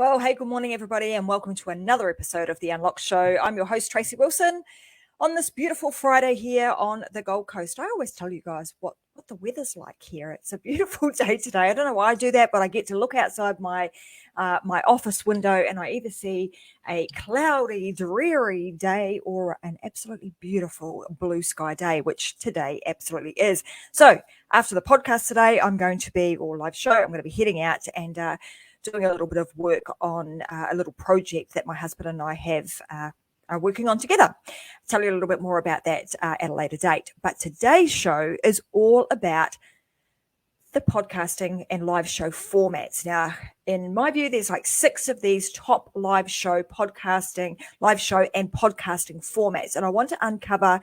Well, hey, good morning, everybody, and welcome to another episode of The Unlocked Show. I'm your host, Tracy Wilson, on this beautiful Friday here on the Gold Coast. I always tell you guys what the weather's like here. It's a beautiful day today. I don't know why I do that, but I get to look outside my office window and I either see a cloudy, dreary day or an absolutely beautiful blue sky day, which today absolutely is. So after the podcast today, live show, I'm going to be heading out and doing a little bit of work on a little project that my husband and I have are working on together. I'll tell you a little bit more about that at a later date. But today's show is all about the podcasting and live show formats. Now, in my view, there's like 6 of these top live show and podcasting formats. And I want to uncover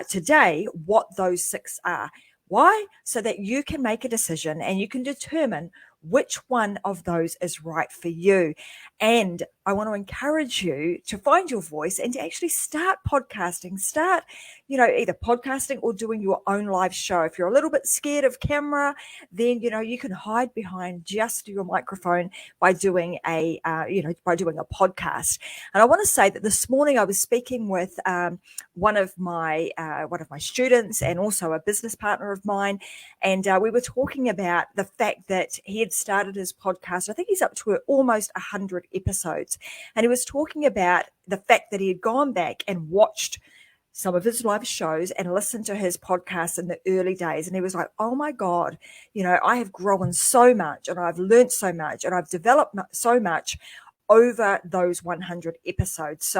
today what those 6 are. Why? So that you can make a decision and you can determine which one of those is right for you. And I want to encourage you to find your voice and to actually start podcasting. Start, either podcasting or doing your own live show. If you're a little bit scared of camera, then, you can hide behind just your microphone by doing a podcast. And I want to say that this morning I was speaking with one of my students and also a business partner of mine. And we were talking about the fact that he had started his podcast. I think he's up to almost 100 episodes. And he was talking about the fact that he had gone back and watched some of his live shows and listened to his podcast in the early days. And he was like, oh my God, I have grown so much and I've learned so much and I've developed so much over those 100 episodes.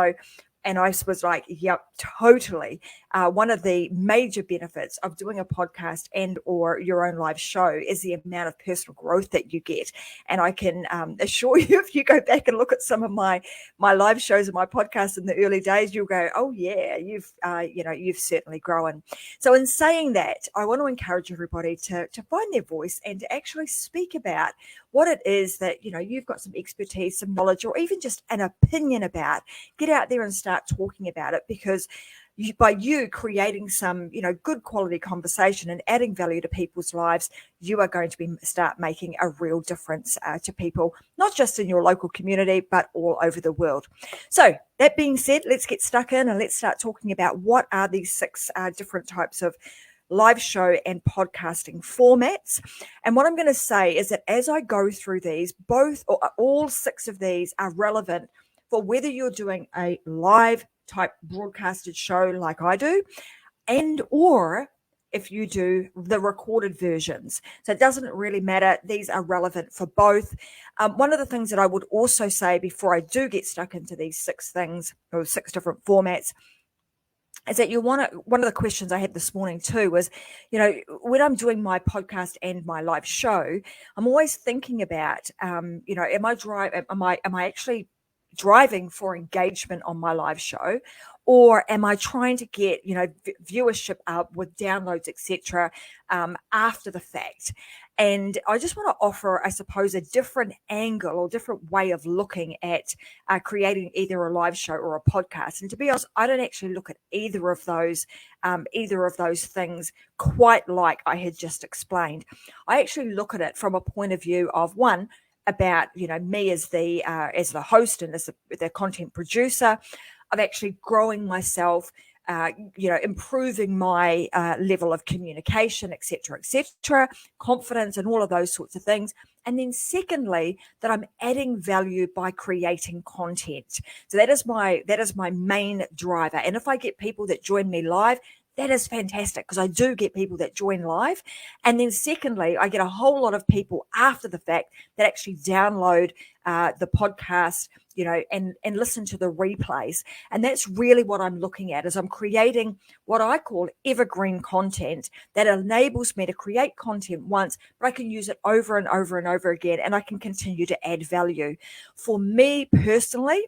And I was like, yep, totally. One of the major benefits of doing a podcast and or your own live show is the amount of personal growth that you get. And I can assure you, if you go back and look at some of my live shows and my podcasts in the early days, you'll go, oh yeah, you've certainly grown. So in saying that, I want to encourage everybody to find their voice and to actually speak about what it is that, you've got some expertise, some knowledge, or even just an opinion about. Get out there and start talking about it, because by you creating some, good quality conversation and adding value to people's lives, you are going to start making a real difference to people, not just in your local community, but all over the world. So that being said, let's get stuck in and let's start talking about what are these 6 different types of live show and podcasting formats. And what I'm going to say is that as I go through these, all 6 of these are relevant for whether you're doing a live type broadcasted show like I do, and or if you do the recorded versions. So it doesn't really matter. These are relevant for both. One of the things that I would also say before I do get stuck into these 6 things or 6 different formats is that one of the questions I had this morning too was, when I'm doing my podcast and my live show, I'm always thinking about, am I actually driving for engagement on my live show, or am I trying to get, viewership up with downloads, etc., after the fact? And I just want to offer, I suppose, a different angle or different way of looking at creating either a live show or a podcast. And to be honest, I don't actually look at either of those things quite like I had just explained. I actually look at it from a point of view of one, about me as the host and as the content producer, of actually growing myself, improving my level of communication, etc., confidence, and all of those sorts of things. And then secondly, that I'm adding value by creating content. So that is my main driver. And if I get people that join me live, that is fantastic, because I do get people that join live. And then secondly, I get a whole lot of people after the fact that actually download the podcast, and listen to the replays. And that's really what I'm looking at, is I'm creating what I call evergreen content that enables me to create content once, but I can use it over and over and over again, and I can continue to add value. For me personally,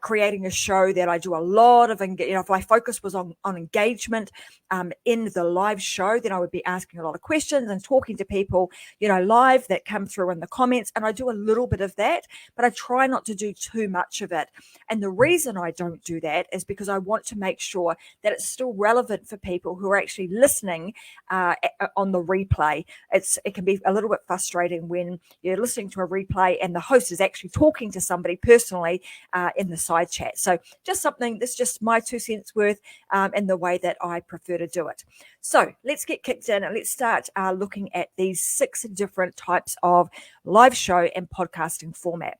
creating a show that I do a lot of, if my focus was on engagement in the live show, then I would be asking a lot of questions and talking to people, live that come through in the comments. And I do a little bit of that. that, but I try not to do too much of it. And the reason I don't do that is because I want to make sure that it's still relevant for people who are actually listening on the replay. It can be a little bit frustrating when you're listening to a replay and the host is actually talking to somebody personally in the side chat. So just something that's just my 2 cents worth in the way that I prefer to do it. So let's get kicked in and let's start looking at these 6 different types of live show and podcasting format.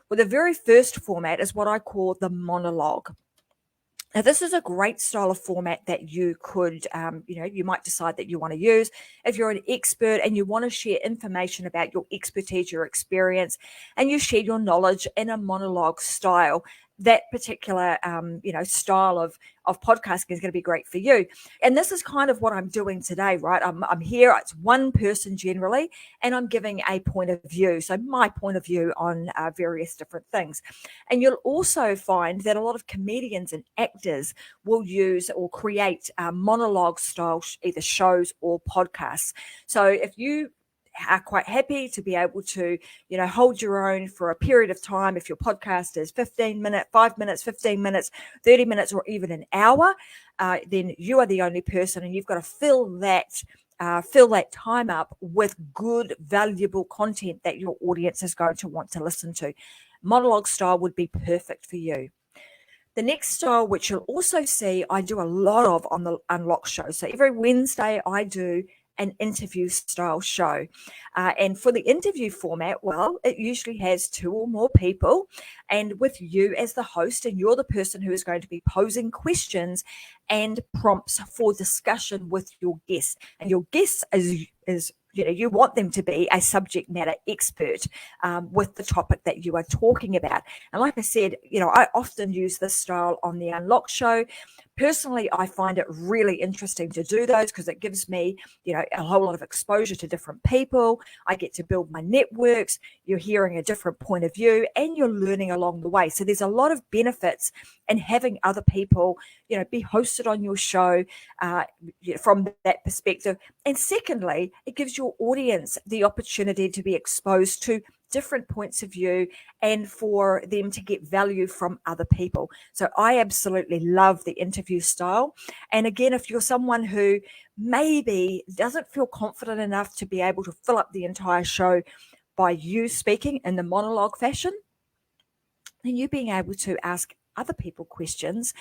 Well, the very first format is what I call the monologue. Now, this is a great style of format that you could, you might decide that you want to use. If you're an expert and you want to share information about your expertise, your experience, and you share your knowledge in a monologue style, that particular, style of podcasting is going to be great for you. And this is kind of what I'm doing today, right? I'm here. It's one person generally, and I'm giving a point of view. So my point of view on various different things. And you'll also find that a lot of comedians and actors will use or create monologue style, either shows or podcasts. So if you are quite happy to be able to, hold your own for a period of time. If your podcast is 15 minutes, 5 minutes, 15 minutes, 30 minutes, or even an hour, then you are the only person, and you've got to fill that time up with good, valuable content that your audience is going to want to listen to. Monologue style would be perfect for you. The next style, which you'll also see, I do a lot of on the Unlock show. So every Wednesday I do an interview style show. And for the interview format, well, it usually has 2 or more people, and with you as the host, and you're the person who is going to be posing questions and prompts for discussion with your guests. And your guest is you want them to be a subject matter expert with the topic that you are talking about. And like I said, I often use this style on the Unlock show. Personally, I find it really interesting to do those because it gives me, a whole lot of exposure to different people. I get to build my networks. You're hearing a different point of view and you're learning along the way. So there's a lot of benefits in having other people, be hosted on your show from that perspective. And secondly, it gives your audience the opportunity to be exposed to different points of view and for them to get value from other people. So I absolutely love the interview style. And again, if you're someone who maybe doesn't feel confident enough to be able to fill up the entire show by you speaking in the monologue fashion, then you being able to ask other people questions,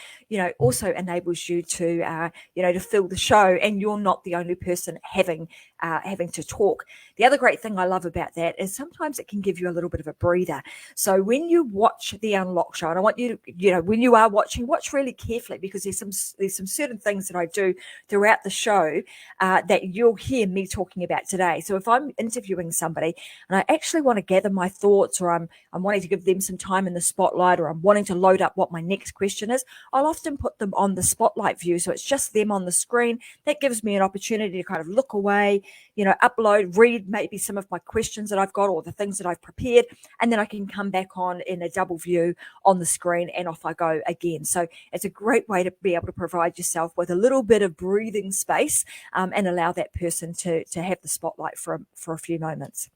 also enables you to, to fill the show, and you're not the only person having to talk. The other great thing I love about that is sometimes it can give you a little bit of a breather. So when you watch the Unlock show, and I want you to, when you are watching, watch really carefully, because there's some certain things that I do throughout the show that you'll hear me talking about today. So if I'm interviewing somebody and I actually want to gather my thoughts, or I'm wanting to give them some time in the spotlight, or I'm wanting to load up what my next question is, I'll often put them on the spotlight view. So it's just them on the screen. That gives me an opportunity to kind of look away, upload, read maybe some of my questions that I've got or the things that I've prepared. And then I can come back on in a double view on the screen, and off I go again. So it's a great way to be able to provide yourself with a little bit of breathing space and allow that person to have the spotlight for a few moments.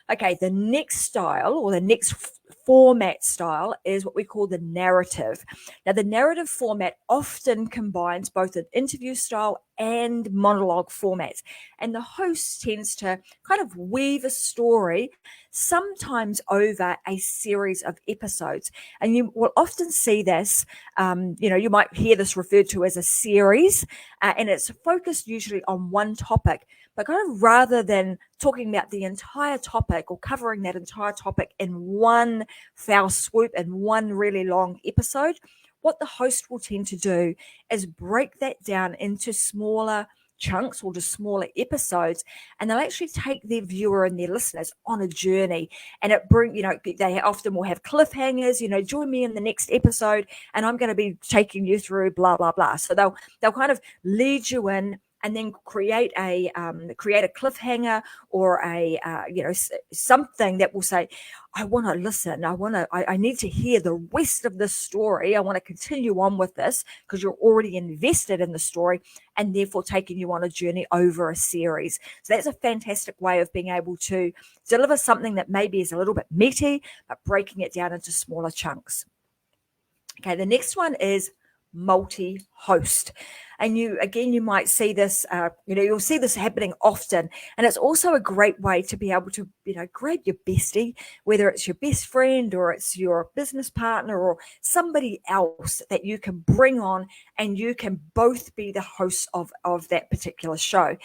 Okay, the next style, or the next format style, is what we call the narrative. Now, the narrative format often combines both an interview style and monologue formats, and the host tends to kind of weave a story, sometimes over a series of episodes. And you will often see this, you might hear this referred to as a series, and it's focused usually on one topic. But kind of rather than talking about the entire topic or covering that entire topic in one foul swoop in one really long episode, what the host will tend to do is break that down into smaller chunks or just smaller episodes, and they'll actually take their viewer and their listeners on a journey. And they often will have cliffhangers, join me in the next episode and I'm going to be taking you through blah, blah, blah. So they'll kind of lead you in and then create a cliffhanger or a something that will say, I want to listen. I need to hear the rest of this story. I want to continue on with this, because you're already invested in the story, and therefore taking you on a journey over a series. So that's a fantastic way of being able to deliver something that maybe is a little bit meaty, but breaking it down into smaller chunks. Okay, the next one is multi-host. And you might see this, you'll see this happening often. And it's also a great way to be able to, grab your bestie, whether it's your best friend or it's your business partner or somebody else that you can bring on, and you can both be the hosts of that particular show.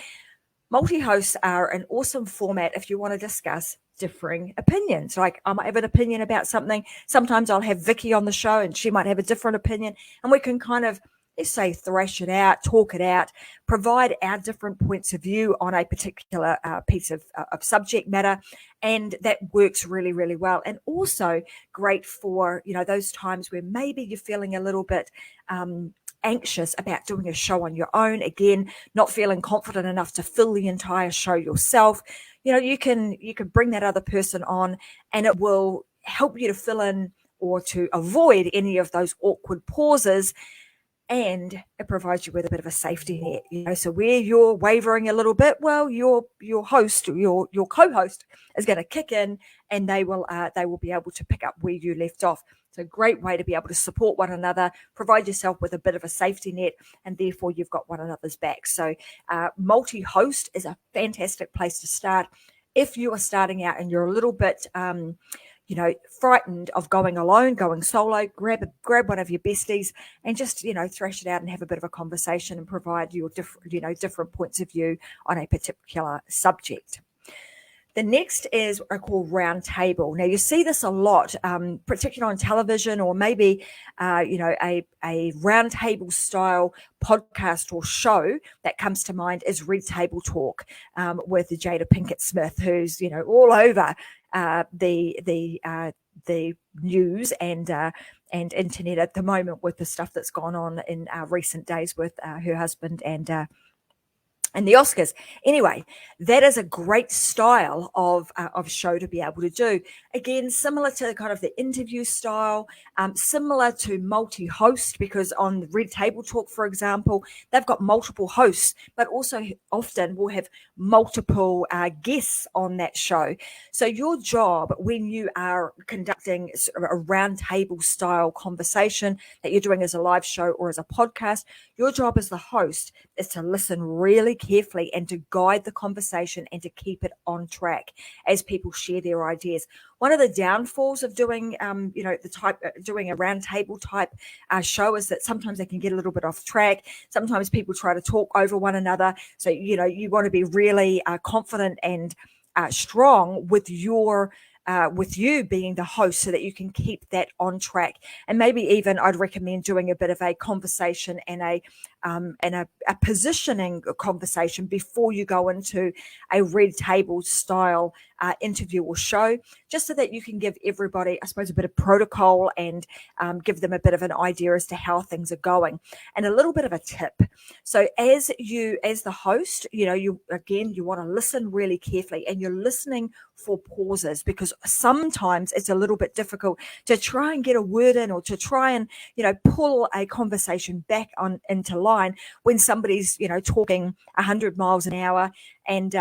Multi-hosts are an awesome format if you want to discuss differing opinions. Like, I might have an opinion about something. Sometimes I'll have Vicky on the show and she might have a different opinion, and we can kind of, let's say, thrash it out, talk it out, provide our different points of view on a particular piece of subject matter. And that works really, really well. And also great for, those times where maybe you're feeling a little bit anxious about doing a show on your own, again, not feeling confident enough to fill the entire show yourself. You can bring that other person on, and it will help you to fill in or to avoid any of those awkward pauses. And it provides you with a bit of a safety net, so where you're wavering a little bit, well, your host, your co-host is going to kick in, and they will be able to pick up where you left off. It's a great way to be able to support one another, provide yourself with a bit of a safety net, and therefore you've got one another's back. So multi-host is a fantastic place to start. If you are starting out and you're a little bit frightened of going alone, going solo, grab one of your besties and just, thrash it out and have a bit of a conversation and provide your different points of view on a particular subject. The next is what I call round table. Now, you see this a lot, particularly on television, or maybe, a round table style podcast or show that comes to mind is Red Table Talk with Jada Pinkett Smith, who's, all over the news and internet at the moment with the stuff that's gone on in recent days with her husband and the Oscars. Anyway, that is a great style of show to be able to do. Again, similar to kind of the interview style, similar to multi-host, because on Red Table Talk, for example, they've got multiple hosts, but also often will have multiple guests on that show. So your job when you are conducting a round table style conversation that you're doing as a live show or as a podcast, your job as the host is to listen really carefully and to guide the conversation and to keep it on track as people share their ideas. One of the downfalls of doing, doing a round table type show is that sometimes they can get a little bit off track. Sometimes people try to talk over one another. So, you want to be really confident and strong with you being the host, so that you can keep that on track. And maybe even I'd recommend doing a bit of a conversation and a positioning conversation before you go into a red table style interview or show, just so that you can give everybody, I suppose, a bit of protocol and give them a bit of an idea as to how things are going. And a little bit of a tip. So as the host, you want to listen really carefully, and you're listening for pauses, because sometimes it's a little bit difficult to try and get a word in, or to try and, pull a conversation back into line when somebody's, talking 100 miles an hour and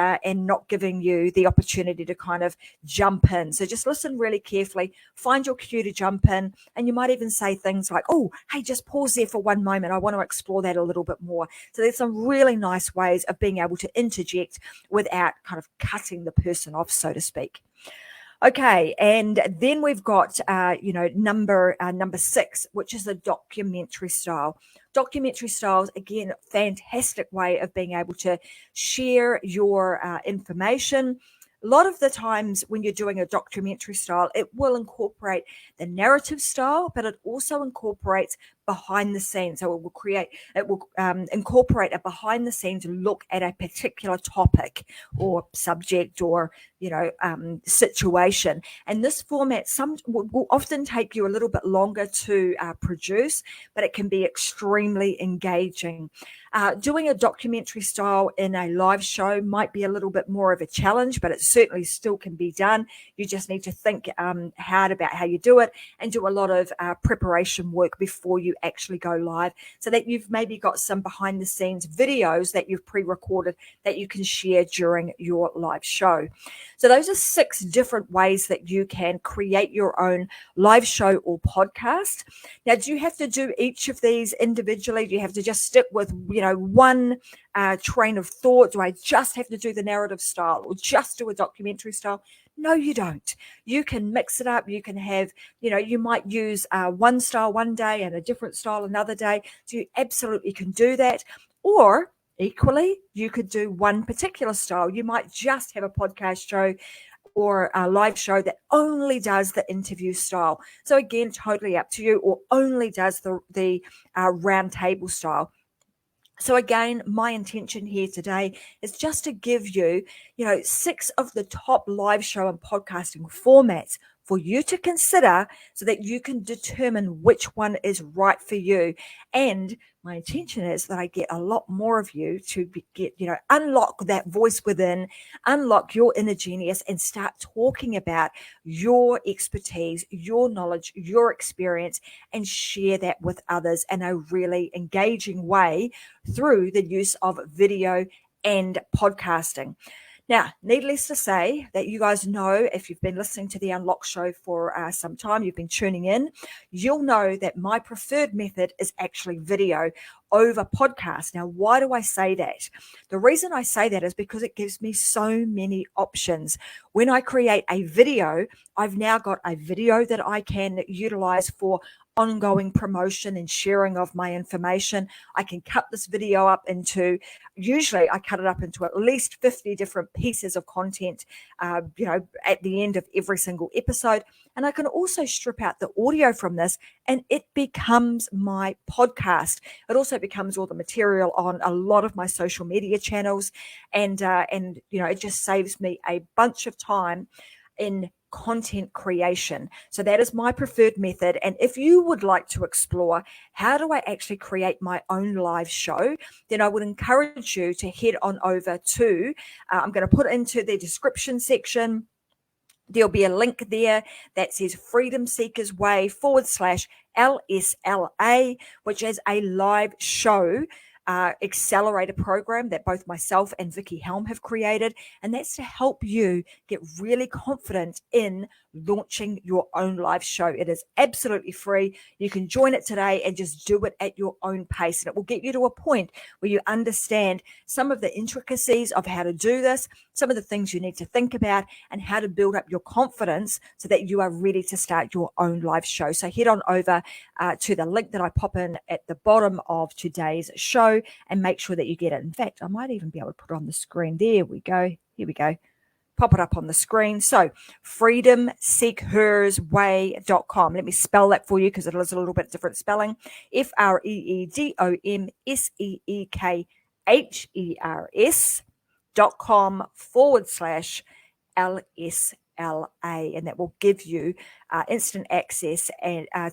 not giving you the opportunity to kind of jump in. So just listen really carefully, find your cue to jump in, and you might even say things like, oh, hey, just pause there for one moment. I want to explore that a little bit more. So there's some really nice ways of being able to interject without kind of cutting the person off, so to speak. Okay, and then we've got, number 6, which is a documentary style. Documentary styles, again, fantastic way of being able to share your information. A lot of the times when you're doing a documentary style, it will incorporate the narrative style, but it also incorporates behind the scenes. So it will incorporate a behind the scenes look at a particular topic or subject or, situation. And this format will often take you a little bit longer to produce, but it can be extremely engaging. Doing a documentary style in a live show might be a little bit more of a challenge, but it certainly still can be done. You just need to think hard about how you do it and do a lot of preparation work before you actually go live, so that you've maybe got some behind the scenes videos that you've pre-recorded that you can share during your live show. So those are 6 different ways that you can create your own live show or podcast. Now, do you have to do each of these individually? Do you have to just stick with, one train of thought? Do I just have to do the narrative style or just do a documentary style? No, you don't. You can mix it up. You can have, you might use one style one day and a different style another day. So you absolutely can do that. Or equally, you could do one particular style. You might just have a podcast show or a live show that only does the interview style. So again, totally up to you, or only does the round table style. So again, my intention here today is just to give you, 6 of the top live show and podcasting formats for you to consider, so that you can determine which one is right for you. And my intention is that I get a lot more of you to unlock that voice within, unlock your inner genius, and start talking about your expertise, your knowledge, your experience, and share that with others in a really engaging way through the use of video and podcasting. Now, needless to say, that you guys know, if you've been listening to the Unlock Show for some time, you've been tuning in, you'll know that my preferred method is actually video over podcast. Now, why do I say that? The reason I say that is because it gives me so many options. When I create a video, I've now got a video that I can utilize for ongoing promotion and sharing of my information. I can cut this video up usually I cut it up into at least 50 different pieces of content, at the end of every single episode. And I can also strip out the audio from this, and it becomes my podcast. It also becomes all the material on a lot of my social media channels. And it just saves me a bunch of time in content creation. So that is my preferred method. And if you would like to explore how do I actually create my own live show, then I would encourage you to head on over to, I'm going to put into the description section, there'll be a link there that says Freedom Seekers Way /LSLA, which is a live show accelerator program that both myself and Vicky Helm have created. And that's to help you get really confident in launching your own live show. It is absolutely free. You can join it today and just do it at your own pace. And it will get you to a point where you understand some of the intricacies of how to do this, some of the things you need to think about, and how to build up your confidence so that you are ready to start your own live show. So head on over to the link that I pop in at the bottom of today's show and make sure that you get it. In fact, I might even be able to put it on the screen. There we go. Here we go. Pop it up on the screen. So freedomseekersway.com. Let me spell that for you because it is a little bit different spelling. freedomseekershers.com /LSLA, and that will give you instant access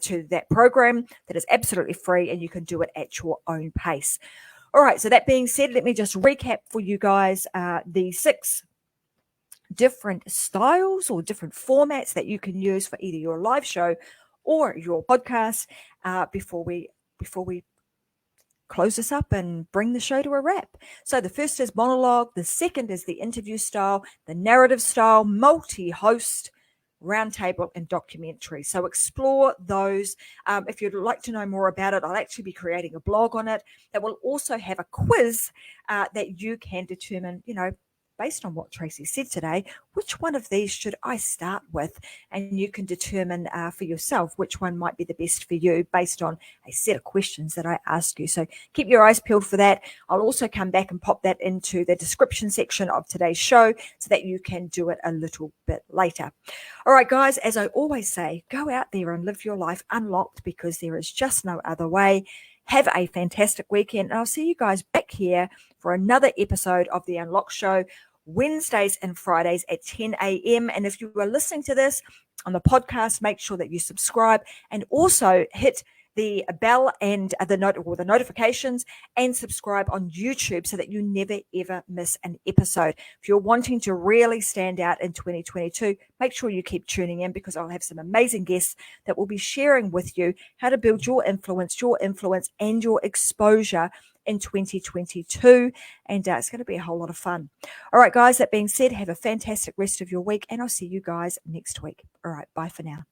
to that program that is absolutely free, and you can do it at your own pace. All right, so that being said, let me just recap for you guys the 6 different styles or different formats that you can use for either your live show or your podcast before we close this up and bring the show to a wrap. So the first is monologue, the second is the interview style, the narrative style, multi-host, roundtable, and documentary. So explore those. If you'd like to know more about it, I'll actually be creating a blog on it that will also have a quiz that you can determine, based on what Tracy said today, which one of these should I start with? And you can determine for yourself which one might be the best for you based on a set of questions that I ask you. So keep your eyes peeled for that. I'll also come back and pop that into the description section of today's show so that you can do it a little bit later. All right, guys, as I always say, go out there and live your life unlocked, because there is just no other way. Have a fantastic weekend, and I'll see you guys back here for another episode of The Unlock Show, Wednesdays and Fridays at 10 a.m. And if you are listening to this on the podcast, make sure that you subscribe and also hit the bell and the notifications, and subscribe on YouTube so that you never ever miss an episode. If you're wanting to really stand out in 2022, make sure you keep tuning in, because I'll have some amazing guests that will be sharing with you how to build your influence and your exposure in 2022, and it's going to be a whole lot of fun. All right, guys, that being said, have a fantastic rest of your week, and I'll see you guys next week. All right, bye for now.